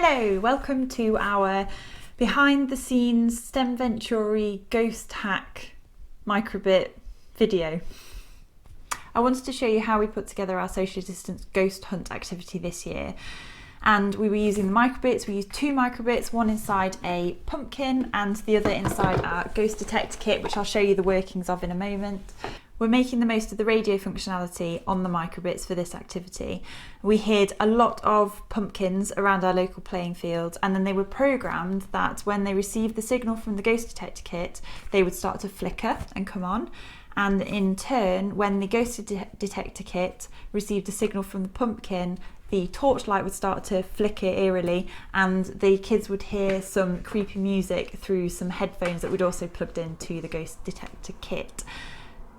Hello, welcome to our behind the scenes STEM Venturi ghost hack microbit video. I wanted to show you how we put together our socially distanced ghost hunt activity this year. And we were using the microbits. We used two microbits, one inside a pumpkin and the other inside our ghost detector kit, which I'll show you the workings of in a moment. We're making the most of the radio functionality on the microbits for this activity. We hid a lot of pumpkins around our local playing field, and then they were programmed that when they received the signal from the ghost detector kit, they would start to flicker and come on. And in turn, when the ghost detector kit received a signal from the pumpkin, the torchlight would start to flicker eerily, and the kids would hear some creepy music through some headphones that we'd also plugged into the ghost detector kit.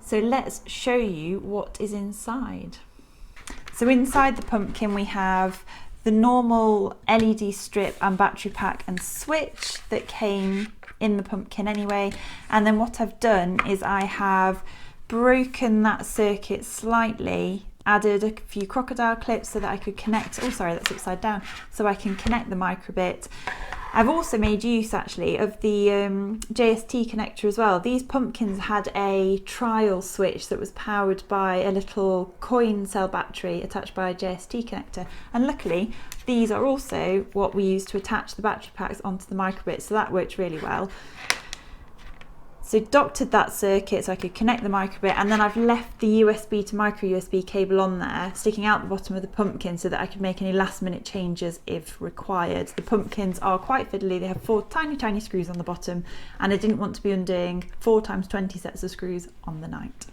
So let's show you what is inside. So inside the pumpkin we have the normal LED strip and battery pack and switch that came in the pumpkin anyway. And then what I've done is I have broken that circuit slightly, added a few crocodile clips so that I could connect, oh sorry that's upside down, so I can connect the microbit. I've also made use actually of the JST connector as well. These pumpkins had a trial switch that was powered by a little coin cell battery attached by a JST connector, and luckily these are also what we use to attach the battery packs onto the microbit, so that worked really well. So doctored that circuit so I could connect the microbit, and then I've left the USB to micro USB cable on there, sticking out the bottom of the pumpkin so that I could make any last minute changes if required. The pumpkins are quite fiddly, they have 4 tiny screws on the bottom, and I didn't want to be undoing 4 times 20 sets of screws on the night.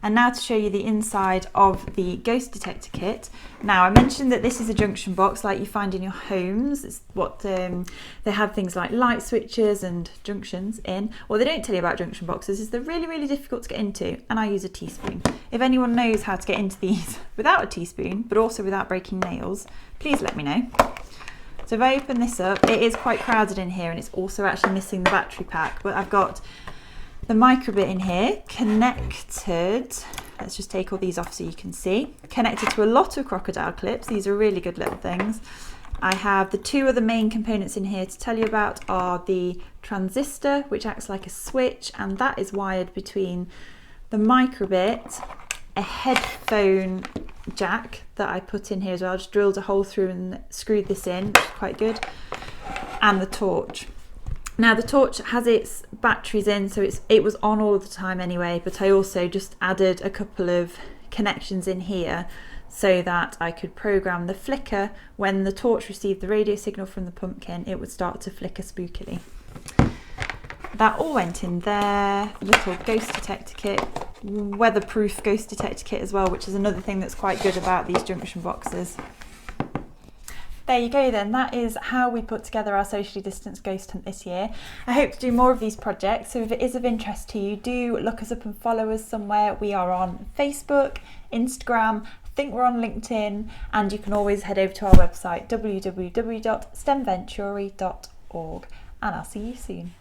And now to show you the inside of the ghost detector kit. Now I mentioned that this is a junction box like you find in your homes. It's what they have things like light switches and junctions in. What they don't tell you about junction boxes is they're really difficult to get into, and I use a teaspoon. If anyone knows how to get into these without a teaspoon but also without breaking nails, please let me know. So if I open this up, it is quite crowded in here, and it's also actually missing the battery pack, but I've got the microbit in here connected, let's just take all these off so you can see, connected to a lot of crocodile clips. These are really good little things. I have the 2 other main components in here to tell you about are the transistor, which acts like a switch, and that is wired between the microbit, a headphone jack that I put in here as well. I just drilled a hole through and screwed this in, which is quite good, and the torch. Now the torch has its batteries in, so it was on all of the time anyway, but I also just added a couple of connections in here so that I could program the flicker. When the torch received the radio signal from the pumpkin, it would start to flicker spookily. That all went in there. Little ghost detector kit, weatherproof ghost detector kit as well, which is another thing that's quite good about these junction boxes. There you go then, that is how we put together our socially distanced ghost hunt this year. I hope to do more of these projects, so if it is of interest to you, do look us up and follow us somewhere. We are on Facebook, Instagram, I think we're on LinkedIn, and you can always head over to our website www.stemventuri.org, and I'll see you soon.